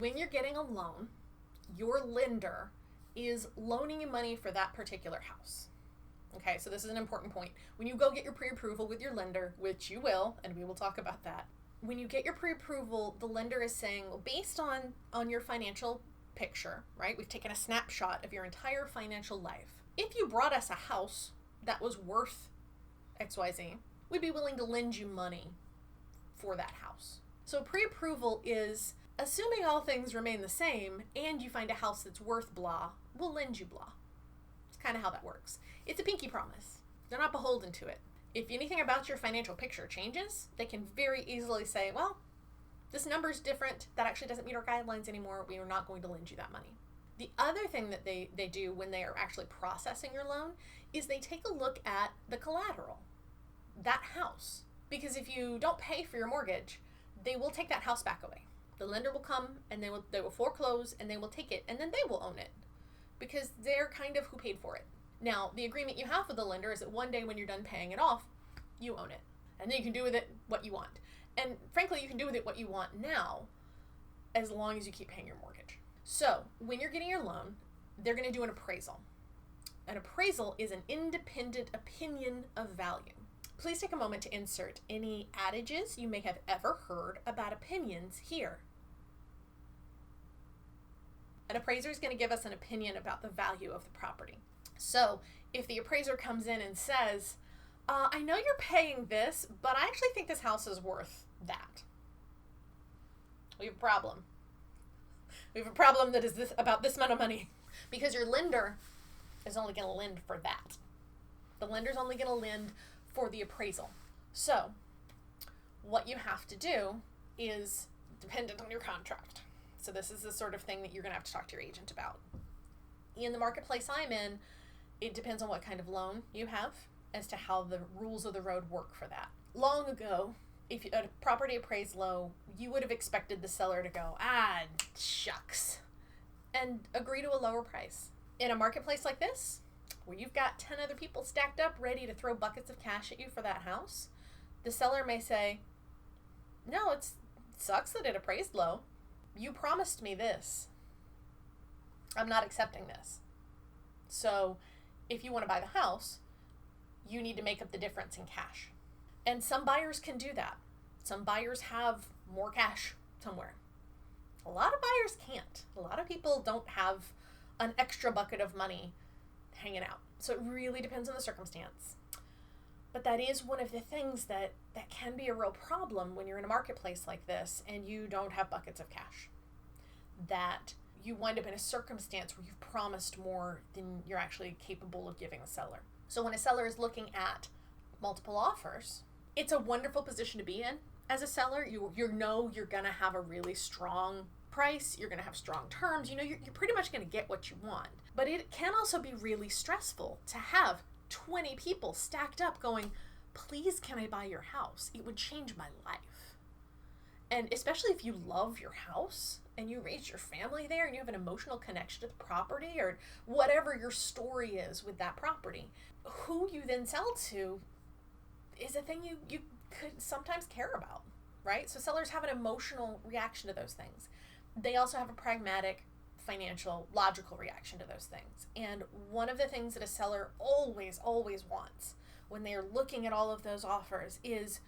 when you're getting a loan, your lender is loaning you money for that particular house. Okay, so this is an important point. When you go get your pre-approval with your lender, which you will, and we will talk about that, when you get your pre-approval, the lender is saying, well, based on your financial picture, right? We've taken a snapshot of your entire financial life. If you brought us a house that was worth XYZ, we'd be willing to lend you money for that house. So pre-approval is assuming all things remain the same and you find a house that's worth blah, we'll lend you blah. It's kind of how that works. It's a pinky promise. They're not beholden to it. If anything about your financial picture changes, they can very easily say, well, this number's different. That actually doesn't meet our guidelines anymore. We are not going to lend you that money. The other thing that they do when they are actually processing your loan is they take a look at the collateral, that house. Because if you don't pay for your mortgage, they will take that house back away. The lender will come and they will foreclose and they will take it and then they will own it because they're kind of who paid for it. Now, the agreement you have with the lender is that one day when you're done paying it off, you own it. And then you can do with it what you want. And frankly, you can do with it what you want now as long as you keep paying your mortgage. So when you're getting your loan, they're going to do an appraisal. An appraisal is an independent opinion of value. Please take a moment to insert any adages you may have ever heard about opinions here. An appraiser is going to give us an opinion about the value of the property. So if the appraiser comes in and says, I know you're paying this, but I actually think this house is worth that. We have a problem. We have a problem that is about this amount of money because your lender is only going to lend for that. The lender's only going to lend for the appraisal. So what you have to do is dependent on your contract. So this is the sort of thing that you're going to have to talk to your agent about. In the marketplace I'm in, it depends on what kind of loan you have as to how the rules of the road work for that. Long ago, if a property appraised low, you would have expected the seller to go, shucks, and agree to a lower price. In a marketplace like this, where you've got 10 other people stacked up ready to throw buckets of cash at you for that house, the seller may say, no, it sucks that it appraised low. You promised me this. I'm not accepting this. So if you want to buy the house, you need to make up the difference in cash. And some buyers can do that. Some buyers have more cash somewhere. A lot of buyers can't. A lot of people don't have an extra bucket of money hanging out. So it really depends on the circumstance. But that is one of the things that can be a real problem when you're in a marketplace like this and you don't have buckets of cash. That you wind up in a circumstance where you've promised more than you're actually capable of giving the seller. So when a seller is looking at multiple offers, it's a wonderful position to be in. As a seller, you know you're going to have a really strong price. You're going to have strong terms. You know you're pretty much going to get what you want. But it can also be really stressful to have 20 people stacked up going, please, can I buy your house? It would change my life. And especially if you love your house and you raised your family there and you have an emotional connection to the property or whatever your story is with that property, who you then sell to is a thing you could sometimes care about, right? So sellers have an emotional reaction to those things. They also have a pragmatic, financial, logical reaction to those things. And one of the things that a seller always wants when they're looking at all of those offers is,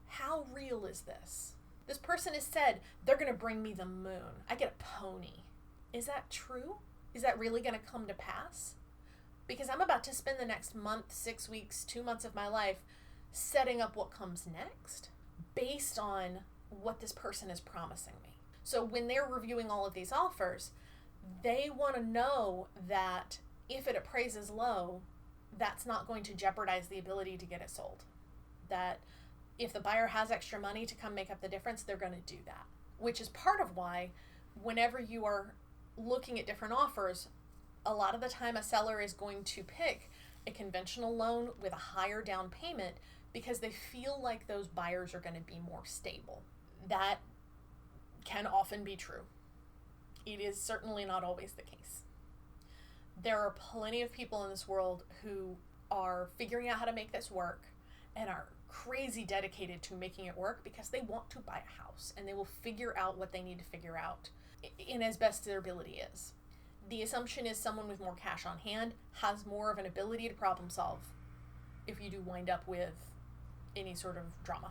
how real is this? This person has said, they're going to bring me the moon. I get a pony. Is that true? Is that really going to come to pass? Because I'm about to spend the next month, 6 weeks, 2 months of my life setting up what comes next based on what this person is promising me. So when they're reviewing all of these offers, they want to know that if it appraises low, that's not going to jeopardize the ability to get it sold. That if the buyer has extra money to come make up the difference, they're going to do that. Which is part of why whenever you are looking at different offers, a lot of the time a seller is going to pick a conventional loan with a higher down payment because they feel like those buyers are going to be more stable. That can often be true. It is certainly not always the case. There are plenty of people in this world who are figuring out how to make this work, and are crazy dedicated to making it work because they want to buy a house, and they will figure out what they need to figure out in as best their ability is. The assumption is someone with more cash on hand has more of an ability to problem solve if you do wind up with any sort of drama.